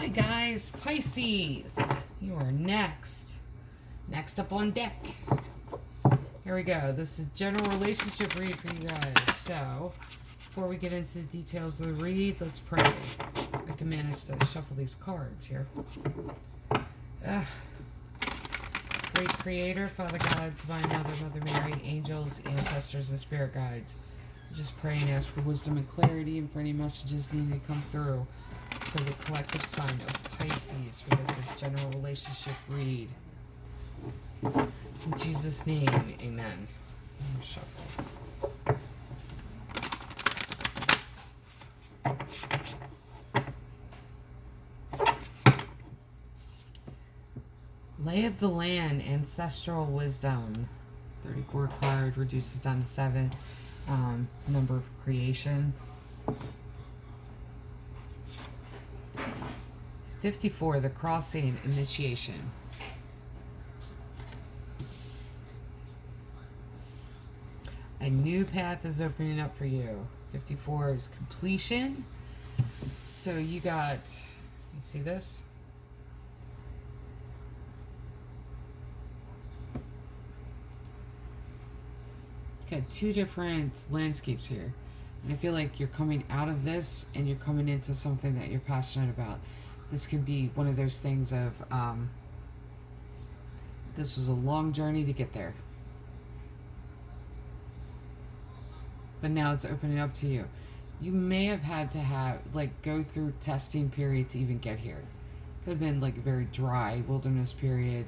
Hi guys, Pisces, you are next. Next up on deck. Here we go. This is a general relationship read for you guys. So, before we get into the details of the read, let's pray. I can manage to shuffle these cards here. Great Creator, Father God, Divine Mother, Mother Mary, angels, ancestors, and spirit guides. Just pray and ask for wisdom and clarity and for any messages needing to come through for the collective sign of Pisces for this general relationship read. In Jesus' name, amen. Shuffle. Lay of the Land, Ancestral Wisdom. 34 card, reduces down to 7. Number of creation. 54, the crossing, initiation. A new path is opening up for you. 54 is completion. So you see this? Got two different landscapes here. And I feel like you're coming out of this and you're coming into something that you're passionate about. This could be one of those things of, this was a long journey to get there. But now it's opening up to you. You may have had to go through testing period to even get here. Could have been like a very dry wilderness period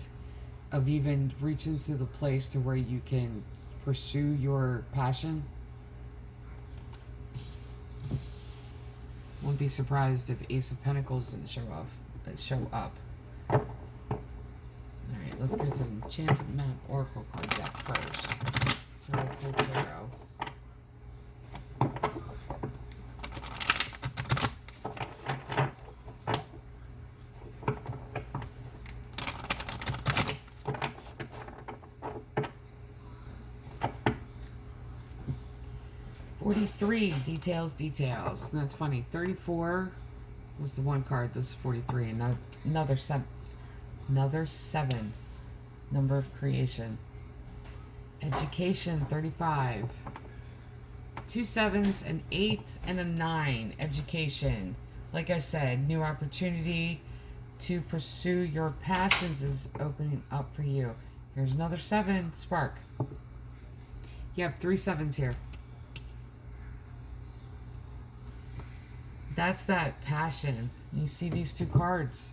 of even reaching to the place to where you can pursue your passion. Won't be surprised if Ace of Pentacles didn't show up. Alright, let's go to the Enchanted Map Oracle card deck first. Then we'll pull Tarot. Details. And that's funny. 34 was the one card. This is 43. And another 7. Number of creation. Education, 35. 2 7s, an 8, and a 9. Education. Like I said, new opportunity to pursue your passions is opening up for you. Here's another 7. Spark. You have 3 7s here. That's that passion. You see these 2 cards.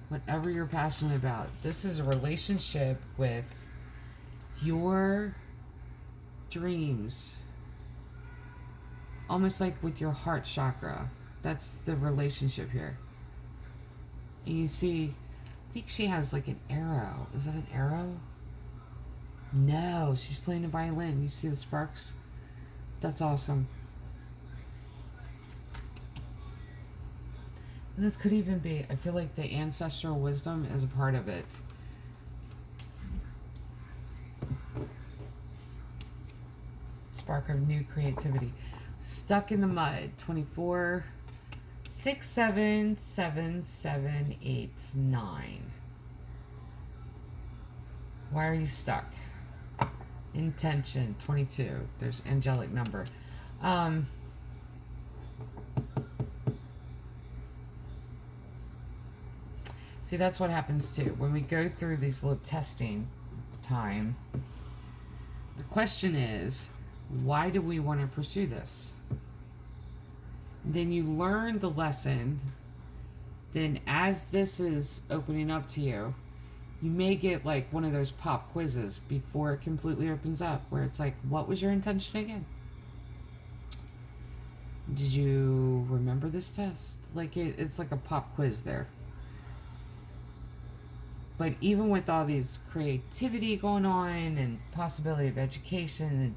Whatever you're passionate about. This is a relationship with your dreams. Almost like with your heart chakra. That's the relationship here. And you see, I think she has like an arrow. Is that an arrow? No, she's playing a violin. You see the sparks? That's awesome. And this could even be, I feel like the ancestral wisdom is a part of it. Spark of new creativity. Stuck in the mud. 24, 6 7 7 7 8 9. Why are you stuck? Intention. 22. There's angelic number. See, that's what happens too. When we go through these little testing time, the question is, why do we want to pursue this? Then you learn the lesson. Then as this is opening up to you, you may get like one of those pop quizzes before it completely opens up, where it's like, what was your intention again? Did you remember this test? Like it's like a pop quiz there. But even with all these creativity going on and possibility of education and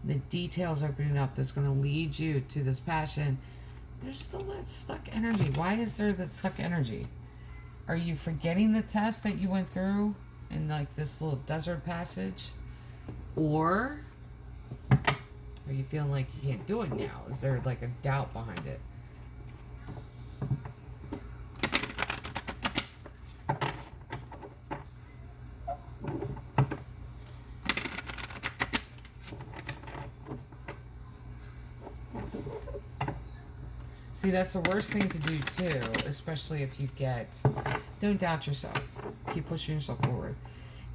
the details opening up that's going to lead you to this passion, there's still that stuck energy. Why is there that stuck energy? Are you forgetting the test that you went through in like this little desert passage? Or are you feeling like you can't do it now? Is there like a doubt behind it? See, that's the worst thing to do too, especially if you get. Don't doubt yourself. Keep pushing yourself forward.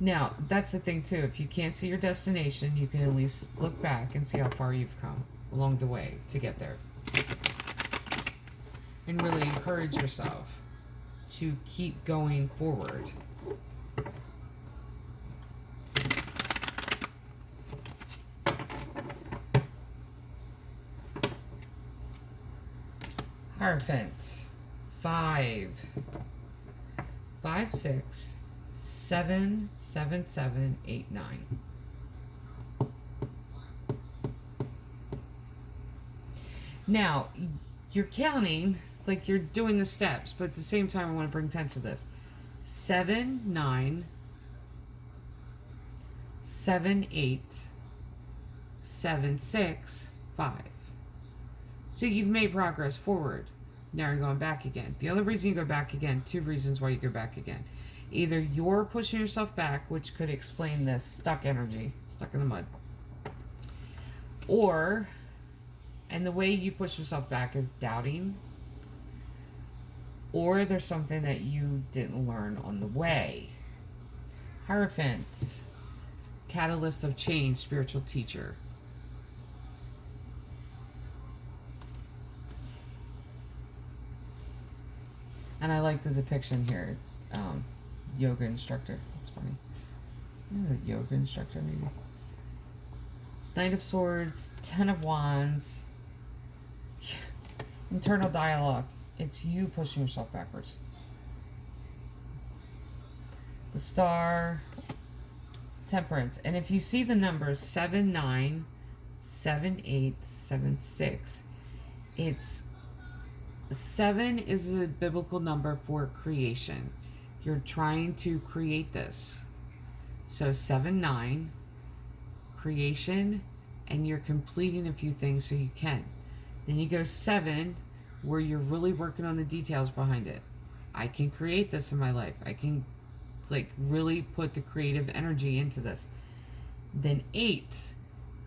Now, that's the thing too. If you can't see your destination, you can at least look back and see how far you've come along the way to get there. And really encourage yourself to keep going forward. Hierophant. 5, 5, 6, 7, 7, 7, 8, 9. Now, you're counting like you're doing the steps, but at the same time, I want to bring attention to this. 7, 9, 7, 8, 7, 6, 5. So you've made progress forward. Now you're going back again. The other reason you go back again, 2 reasons why you go back again. Either you're pushing yourself back, which could explain this stuck energy, stuck in the mud. Or, and the way you push yourself back is doubting. Or there's something that you didn't learn on the way. Hierophant. Catalyst of change, spiritual teacher. And I like the depiction here. Yoga instructor. That's funny. Is it yoga instructor, maybe? Knight of Swords, 10 of Wands. Internal dialogue. It's you pushing yourself backwards. The Star. Temperance. And if you see the numbers 7, 9, 7, 8, 7, 6, it's 7 is a biblical number for creation. You're trying to create this. So 7, 9, creation, and you're completing a few things so you can. Then you go 7, where you're really working on the details behind it. I can create this in my life. I can really put the creative energy into this. Then 8,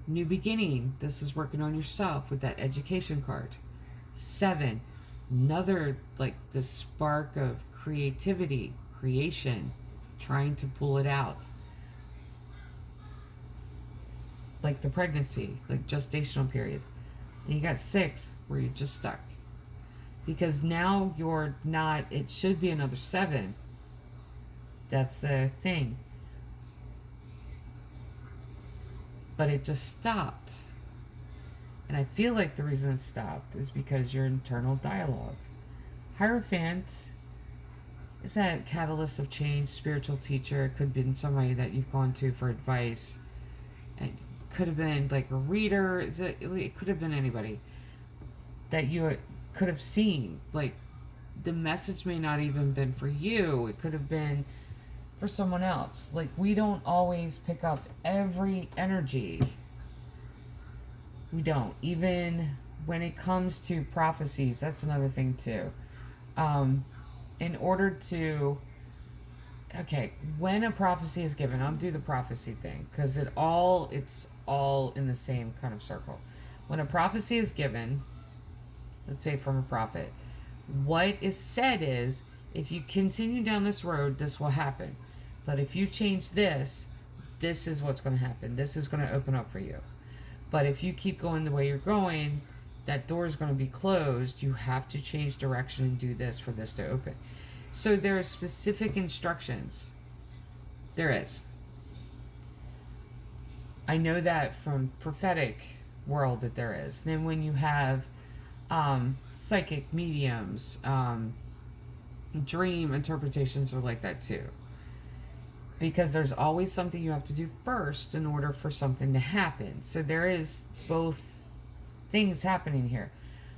new beginning. This is working on yourself with that education card. 7, another the spark of creativity, creation, trying to pull it out. Like the pregnancy, gestational period. Then you got 6 where you're just stuck. Because now you're not, it should be another 7. That's the thing. But it just stopped. And I feel like the reason it stopped is because your internal dialogue. Hierophant is that catalyst of change, spiritual teacher. It could have been somebody that you've gone to for advice. It could have been a reader. It could have been anybody that you could have seen. The message may not even been for you. It could have been for someone else. We don't always pick up every energy. We don't. Even when it comes to prophecies, that's another thing too. In order to... Okay, when a prophecy is given, I'll do the prophecy thing, because it's all in the same kind of circle. When a prophecy is given, let's say from a prophet, what is said is, if you continue down this road, this will happen. But if you change this, this is what's going to happen. This is going to open up for you. But if you keep going the way you're going, that door is going to be closed. You have to change direction and do this for this to open. So there are specific instructions. There is. I know that from prophetic world that there is. Then when you have psychic mediums, dream interpretations are like that too. Because there's always something you have to do first in order for something to happen. So there is both things happening here.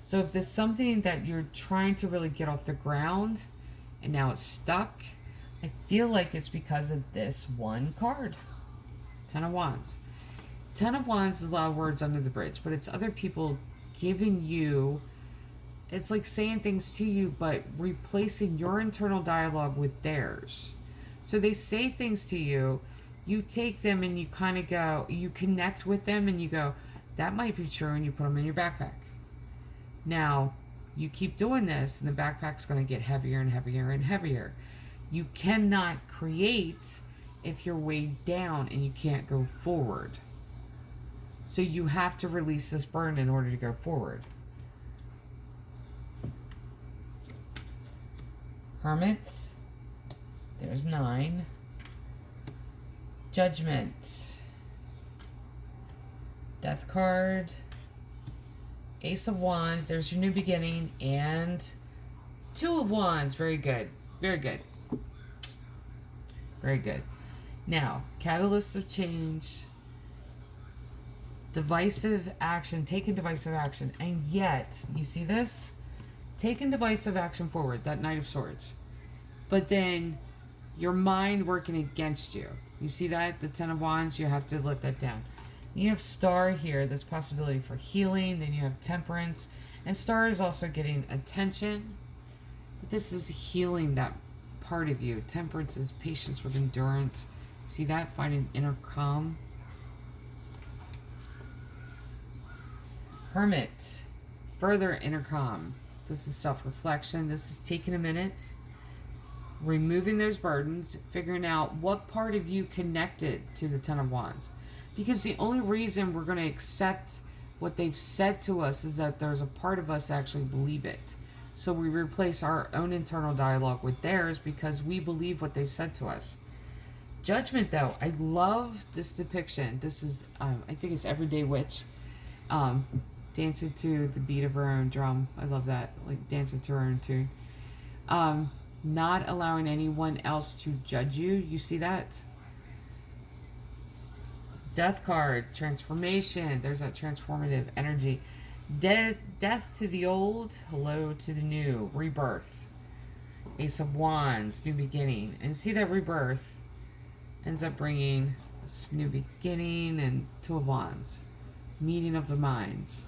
So if there's something that you're trying to really get off the ground and now it's stuck, I feel like it's because of this one card. 10 of Wands. 10 of Wands is a lot of words under the bridge, but it's other people giving you, it's like saying things to you, but replacing your internal dialogue with theirs. So they say things to you, you take them and you kind of go, you connect with them and you go, that might be true, and you put them in your backpack. Now, You keep doing this, and the backpack's going to get heavier and heavier and heavier. You cannot create if you're weighed down and you can't go forward. So you have to release this burden in order to go forward. Hermit. There's 9. Judgment. Death card. Ace of Wands. There's your new beginning. And 2 of Wands. Very good. Very good. Very good. Now, catalysts of change. Divisive action. Taking divisive action. And yet, you see this? Taking divisive action forward. That Knight of Swords. But then, your mind working against you. You see that? The 10 of Wands. You have to let that down. You have Star here. This possibility for healing. Then you have Temperance. And Star is also getting attention. But this is healing that part of you. Temperance is patience with endurance. See that? Finding inner calm. Hermit. Further inner calm. This is self-reflection. This is taking a minute. Removing those burdens. Figuring out what part of you connected to the 10 of Wands. Because the only reason we're going to accept what they've said to us is that there's a part of us that actually believe it. So we replace our own internal dialogue with theirs because we believe what they've said to us. Judgment, though. I love this depiction. This is, I think it's Everyday Witch. Dancing to the beat of her own drum. I love that. Like dancing to her own tune. Not allowing anyone else to judge you. You see that? Death card, transformation. There's that transformative energy. Death to the old, hello to the new. Rebirth. Ace of Wands, new beginning. And see that rebirth ends up bringing this new beginning and 2 of Wands. Meeting of the minds.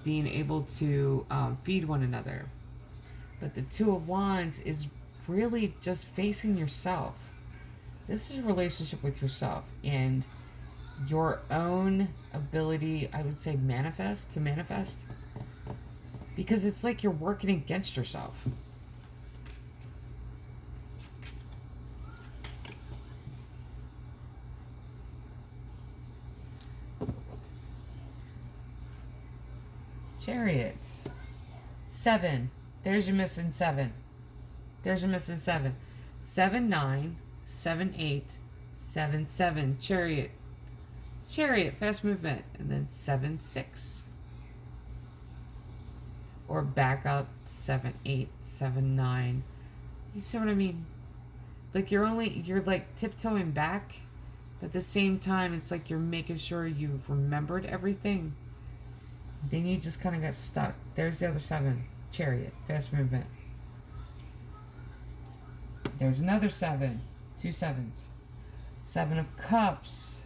Being able to feed one another. But the 2 of Wands is really just facing yourself. This is a relationship with yourself and your own ability, I would say, to manifest. Because it's like you're working against yourself. Chariot. 7. There's your missing 7. There's your missing 7. 7, 9, 7, 8, 7, 7. Chariot. Chariot, fast movement. And then 7, 6. Or back up 7, 8, 7, 9. You see what I mean? Like you're like tiptoeing back, but at the same time it's like you're making sure you've remembered everything. Then you just kind of got stuck. There's the other 7. Chariot, fast movement. There's another 7. 2 7s. 7 of Cups.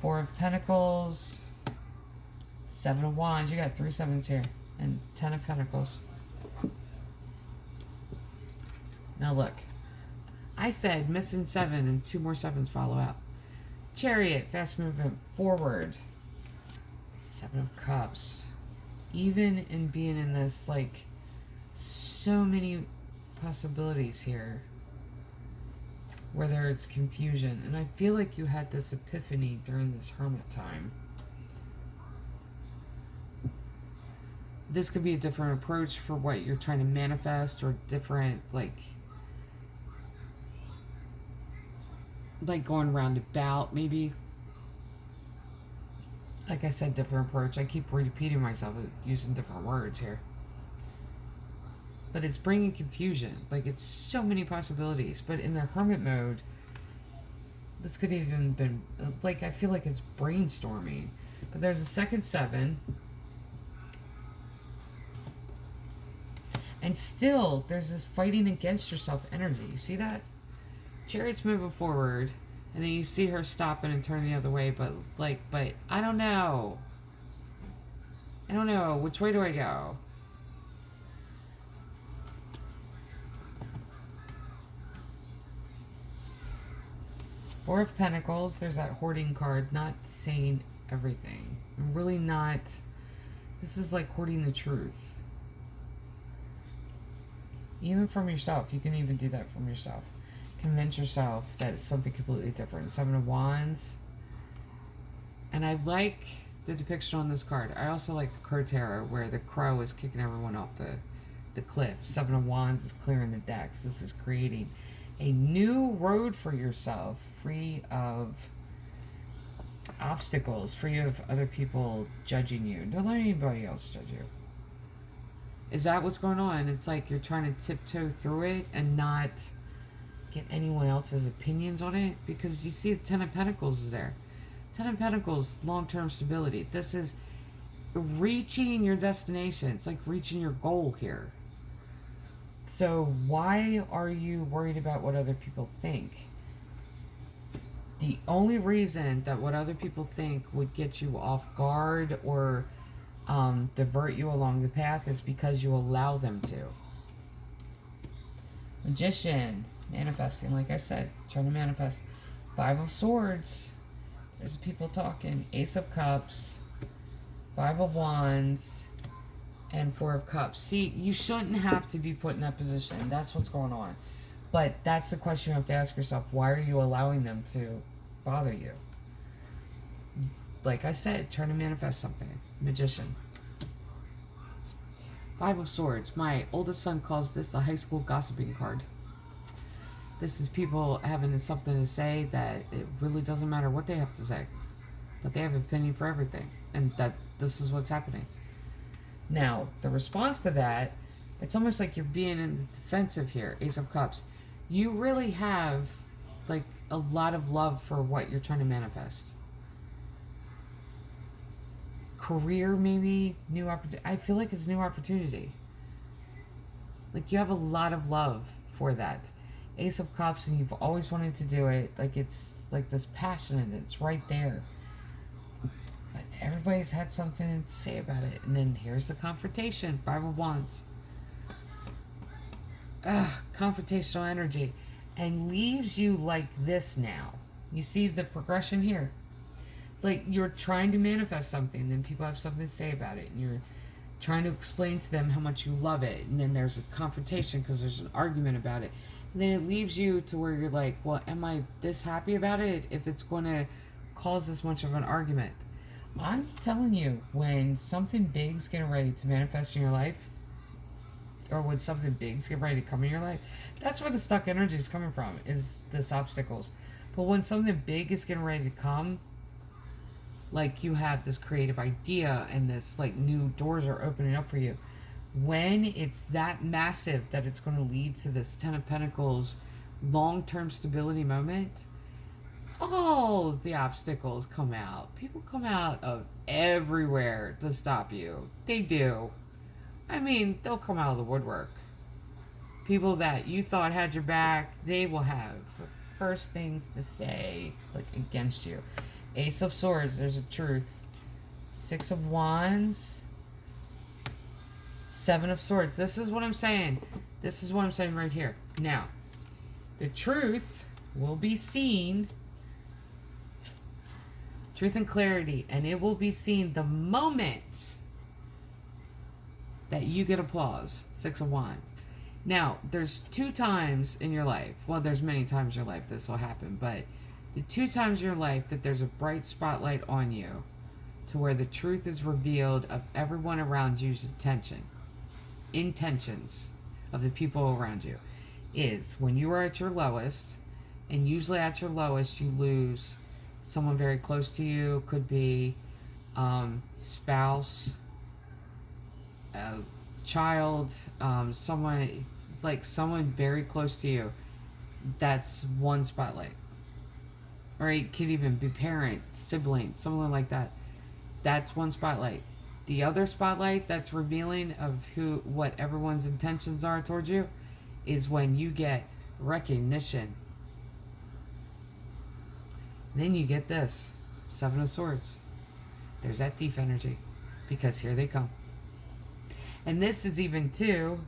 4 of Pentacles. 7 of Wands. You got 3 7s here. And 10 of Pentacles. Now look. I said missing 7 and 2 more 7s follow out. Chariot, fast movement forward. 7 of Cups. Even in being in this, like, so many possibilities here where there's confusion. And I feel like you had this epiphany during this hermit time. This could be a different approach for what you're trying to manifest, or different, like going roundabout, maybe. Like I said, different approach. I keep repeating myself using different words here. But it's bringing confusion. Like, it's so many possibilities. But in the hermit mode, this could have even been, like, I feel like it's brainstorming. But there's a second 7. And still, there's this fighting against yourself energy. You see that? Chariot's moving forward. And then you see her stopping and turning the other way, but I don't know. I don't know. Which way do I go? Four of Pentacles. There's that hoarding card. Not saying everything. I'm really not This is like hoarding the truth. Even from yourself. You can even do that from yourself. Convince yourself that it's something completely different. Seven of Wands. And I like the depiction on this card. I also like the card tarot where the crow is kicking everyone off the cliff. Seven of Wands is clearing the decks. This is creating a new road for yourself, free of obstacles, free of other people judging you. Don't let anybody else judge you. Is that what's going on? It's like you're trying to tiptoe through it and not get anyone else's opinions on it, because you see the Ten of Pentacles is there. Ten of Pentacles, long-term stability. This is reaching your destination. It's like reaching your goal here. So why are you worried about what other people think? The only reason that what other people think would get you off guard or divert you along the path is because you allow them to. Magician, manifesting, like I said, trying to manifest. Five of Swords, there's people talking. Ace of Cups, Five of Wands, and Four of Cups. See, you shouldn't have to be put in that position. That's what's going on. But that's the question you have to ask yourself. Why are you allowing them to bother you? Like I said, trying to manifest something. Magician. Five of Swords. My oldest son calls this a high school gossiping card. This is people having something to say that it really doesn't matter what they have to say. But they have an opinion for everything. And that this is what's happening. Now, the response to that, it's almost like you're being in the defensive here. Ace of Cups. You really have, like, a lot of love for what you're trying to manifest. Career, maybe, new opportunity. I feel like it's new opportunity. Like, you have a lot of love for that. Ace of Cups, and you've always wanted to do it. Like, it's like this passion, and it's right there. But everybody's had something to say about it. And then here's the confrontation. Five of Wands. Confrontational energy. And leaves you like this now. You see the progression here? Like, you're trying to manifest something, then people have something to say about it, and you're trying to explain to them how much you love it, and then there's a confrontation because there's an argument about it, and then it leaves you to where you're like, well, am I this happy about it if it's going to cause this much of an argument? I'm telling you, when something big's getting ready to manifest in your life, or when something big's getting ready to come in your life, that's where the stuck energy is coming from, is this obstacles. But when something big is getting ready to come, like you have this creative idea and this like new doors are opening up for you, when it's that massive that it's going to lead to this Ten of Pentacles long-term stability moment, all the obstacles come out. People come out of everywhere to stop you. They do. I mean, they'll come out of the woodwork. People that you thought had your back, they will have the first things to say, like, against you. Ace of Swords, there's a truth. Six of Wands. Seven of Swords. This is what I'm saying. This is what I'm saying right here. Now, the truth will be seen. Truth and clarity. And it will be seen the moment that you get applause. Six of Wands. Now, there's two times in your life. Well, there's many times in your life this will happen. But the two times in your life that there's a bright spotlight on you to where the truth is revealed of everyone around you's intentions of the people around you, is when you are at your lowest. And usually at your lowest you lose someone very close to you. Could be spouse, child, someone very close to you. That's one spotlight. Or it could even be parent, sibling, something like that. That's one spotlight. The other spotlight that's revealing of what everyone's intentions are towards you is when you get recognition. Then you get this. Seven of Swords. There's that thief energy. Because here they come. And this is even too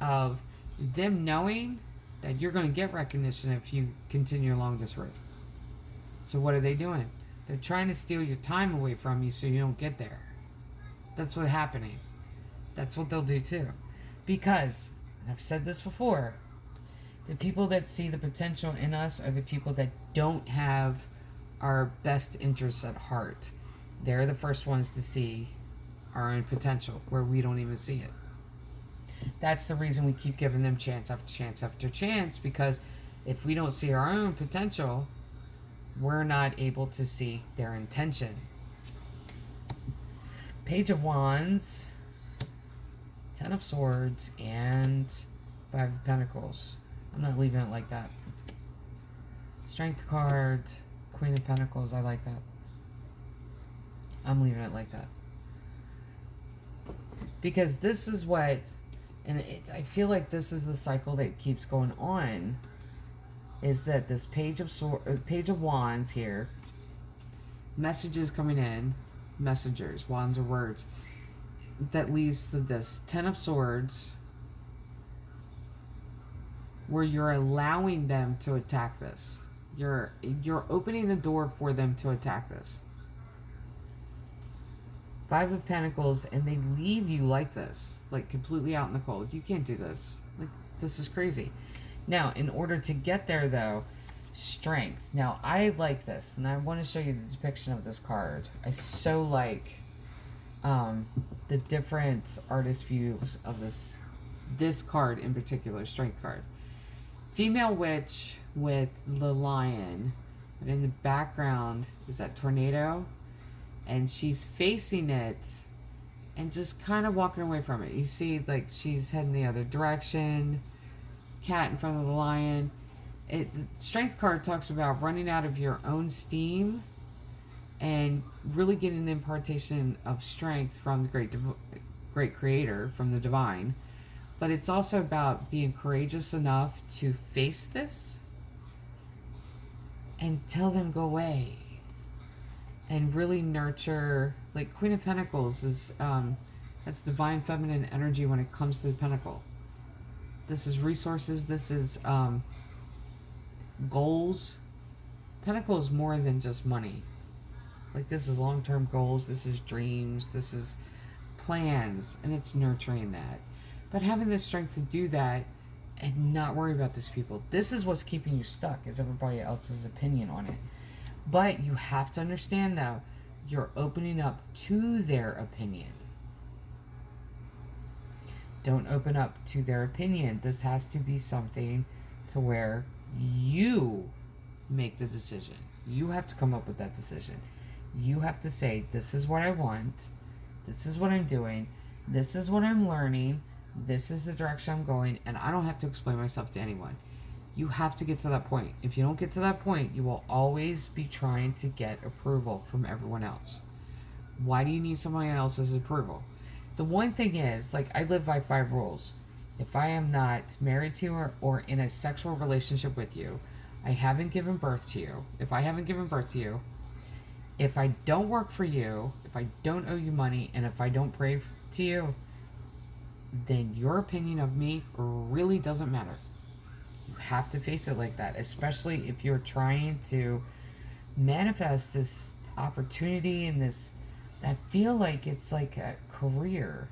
of them knowing that you're going to get recognition if you continue along this road. So what are they doing? They're trying to steal your time away from you so you don't get there. That's what's happening. That's what they'll do too. Because, and I've said this before, the people that see the potential in us are the people that don't have our best interests at heart. They're the first ones to see our own potential where we don't even see it. That's the reason we keep giving them chance after chance after chance, because if we don't see our own potential, we're not able to see their intention. Page of Wands, Ten of Swords, and Five of Pentacles. I'm not leaving it like that. Strength card, Queen of Pentacles, I like that. I'm leaving it like that. Because this is what, and I feel like this is the cycle that keeps going on, is that this Page of Wands here, messages coming in, messengers, wands are words, that leads to this Ten of Swords, where you're allowing them to attack this. You're opening the door for them to attack this. Five of Pentacles, and they leave you like this, like completely out in the cold. You can't do this. Like, this is crazy. Now, in order to get there, though, Strength. Now, I like this, and I want to show you the depiction of this card. I so like the different artist views of this card in particular, Strength card. Female witch with the lion, and in the background is that tornado, and she's facing it and just kind of walking away from it. You see, like, she's heading the other direction, cat in front of the lion. The Strength card talks about running out of your own steam and really getting an impartation of strength from the great creator, from the divine. But it's also about being courageous enough to face this and tell them go away, and really nurture. Like, Queen of Pentacles is that's divine feminine energy when it comes to the pentacle. This is resources. This is goals. Pentacle is more than just money. Like, this is long-term goals. This is dreams. This is plans, and it's nurturing that. But having the strength to do that and not worry about these people. This is what's keeping you stuck, is everybody else's opinion on it. But you have to understand, though, you're opening up to their opinion. Don't open up to their opinion. This has to be something to where you make the decision. You have to come up with that decision. You have to say, this is what I want. This is what I'm doing. This is what I'm learning. This is the direction I'm going. And I don't have to explain myself to anyone. You have to get to that point. If you don't get to that point, you will always be trying to get approval from everyone else. Why do you need somebody else's approval? The one thing is, like, I live by 5 rules. If I am not married to you or in a sexual relationship with you, I haven't given birth to you. If I haven't given birth to you, if I don't work for you, if I don't owe you money, and if I don't pray to you, then your opinion of me really doesn't matter. You have to face it like that, especially if you're trying to manifest this opportunity and this. I feel like it's like a career,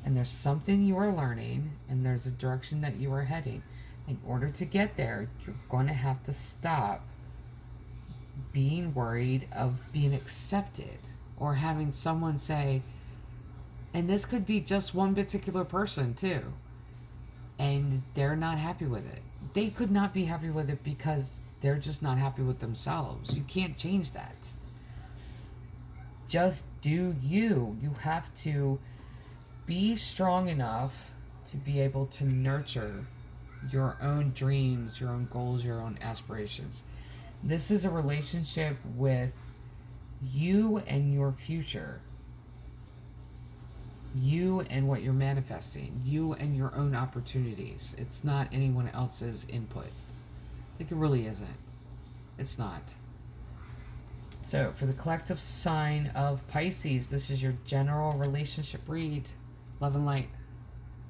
and there's something you are learning, and there's a direction that you are heading. In order to get there, you're going to have to stop being worried of being accepted or having someone say, and this could be just one particular person too, and they're not happy with it. They could not be happy with it because they're just not happy with themselves. You can't change that. Just do you. You have to be strong enough to be able to nurture your own dreams, your own goals, your own aspirations. This is a relationship with you and your future. You and what you're manifesting. You and your own opportunities. It's not anyone else's input. Like, it really isn't. It's not. So, for the collective sign of Pisces, this is your general relationship read. Love and light.